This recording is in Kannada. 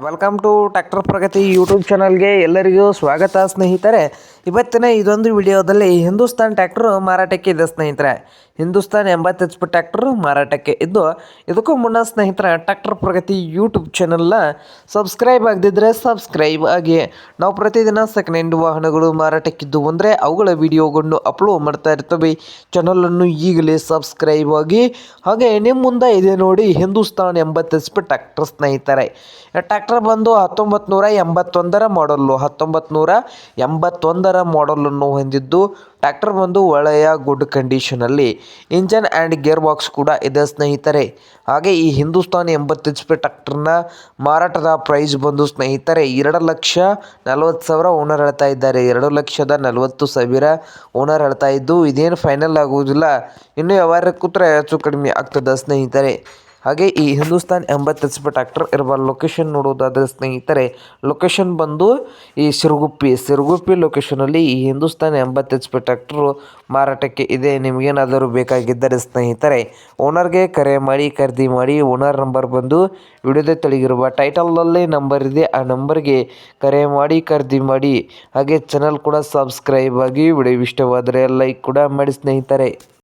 Welcome to tractor Pragati YouTube ಚಾನಲ್ಗೆ ಎಲ್ಲರಿಗೂ ಸ್ವಾಗತ ಸ್ನೇಹಿತರೆ. ಇವತ್ತಿನ ಇದೊಂದು ವಿಡಿಯೋದಲ್ಲಿ ಹಿಂದೂಸ್ತಾನ್ ಟ್ರ್ಯಾಕ್ಟರ್ ಮಾರಾಟಕ್ಕೆ ಇದೆ ಸ್ನೇಹಿತರೆ. ಹಿಂದೂಸ್ತಾನ್ 80 HP ಟ್ರ್ಯಾಕ್ಟರ್ ಮಾರಾಟಕ್ಕೆ ಇದ್ದು, ಇದಕ್ಕೂ ಮುನ್ನ ಸ್ನೇಹಿತರೆ ಟ್ರ್ಯಾಕ್ಟರ್ ಪ್ರಗತಿ ಯೂಟ್ಯೂಬ್ ಚಾನಲ್ನ ಸಬ್ಸ್ಕ್ರೈಬ್ ಆಗದಿದ್ದರೆ ಸಬ್ಸ್ಕ್ರೈಬ್ ಆಗಿ. ನಾವು ಪ್ರತಿದಿನ ಸೆಕೆಂಡ್ ಹ್ಯಾಂಡ್ ವಾಹನಗಳು ಮಾರಾಟಕ್ಕಿದ್ದು ಅಂದರೆ ಅವುಗಳ ವಿಡಿಯೋಗಳನ್ನು ಅಪ್ಲೋಡ್ ಮಾಡ್ತಾ ಇರ್ತವೆ. ಚಾನಲನ್ನು ಈಗಲೇ ಸಬ್ಸ್ಕ್ರೈಬ್ ಆಗಿ. ಹಾಗೆ ನಿಮ್ಮ ಮುಂದೆ ಇದೆ ನೋಡಿ ಹಿಂದೂಸ್ತಾನ್ 80 HP ಟ್ರ್ಯಾಕ್ಟರ್ ಸ್ನೇಹಿತರೆ. ಟ್ರ್ಯಾಕ್ಟರ್ ಬಂದು 1981 ಮಾಡಲ್ಲು, 1981 ಮಾಡಲನ್ನು ಹೊಂದಿದ್ದು, ಟ್ರ್ಯಾಕ್ಟರ್ ಬಂದು ಒಳ್ಳೆಯ ಗುಡ್ ಕಂಡೀಷನಲ್ಲಿ ಇಂಜನ್ ಆ್ಯಂಡ್ ಗೇರ್ ಬಾಕ್ಸ್ ಕೂಡ ಇದೆ ಸ್ನೇಹಿತರೆ. ಹಾಗೆ ಈ ಹಿಂದೂಸ್ತಾನ್ 80 HP ಟ್ರ್ಯಾಕ್ಟರ್ನ ಮಾರಾಟದ ಪ್ರೈಸ್ ಬಂದು ಸ್ನೇಹಿತರೆ 2,40,000 ಓನರ್ ಹೇಳ್ತಾ ಇದ್ದಾರೆ. 2,40,000 ಓನರ್ ಹೇಳ್ತಾ ಇದ್ದು, ಇದೇನು ಫೈನಲ್ ಆಗುವುದಿಲ್ಲ, ಇನ್ನೂ ವ್ಯವಹಾರ ಕೂತ್ರೆ ಹೆಚ್ಚು ಕಡಿಮೆ ಆಗ್ತದೆ ಸ್ನೇಹಿತರೆ. ಹಾಗೆ ಈ ಹಿಂದೂಸ್ತಾನ್ 80 HP ಟ್ರ್ಯಾಕ್ಟರ್ ಇರುವ ಲೊಕೇಶನ್ ನೋಡೋದಾದರೆ ಸ್ನೇಹಿತರೆ, ಲೊಕೇಶನ್ ಬಂದು ಈ ಸಿರುಗುಪ್ಪಿ ಲೊಕೇಶನಲ್ಲಿ ಈ ಹಿಂದೂಸ್ತಾನ್ 80 HP ಟ್ರ್ಯಾಕ್ಟರು ಮಾರಾಟಕ್ಕೆ ಇದೆ. ನಿಮಗೇನಾದರೂ ಬೇಕಾಗಿದ್ದರೆ ಸ್ನೇಹಿತರೆ ಓನರ್ಗೆ ಕರೆ ಮಾಡಿ ಖರೀದಿ ಮಾಡಿ. ಓನರ್ ನಂಬರ್ ಬಂದು ವಿಡಿಯೋದ ತೆಳಗಿರುವ ಟೈಟಲ್ನಲ್ಲಿ ನಂಬರ್ ಇದೆ, ಆ ನಂಬರ್ಗೆ ಕರೆ ಮಾಡಿ ಖರೀದಿ ಮಾಡಿ. ಹಾಗೆ ಚಾನಲ್ ಕೂಡ ಸಬ್ಸ್ಕ್ರೈಬ್ ಆಗಿ. ವಿಡಿಯೋ ಇಷ್ಟವಾದರೆ ಲೈಕ್ ಕೂಡ ಮಾಡಿ ಸ್ನೇಹಿತರೆ.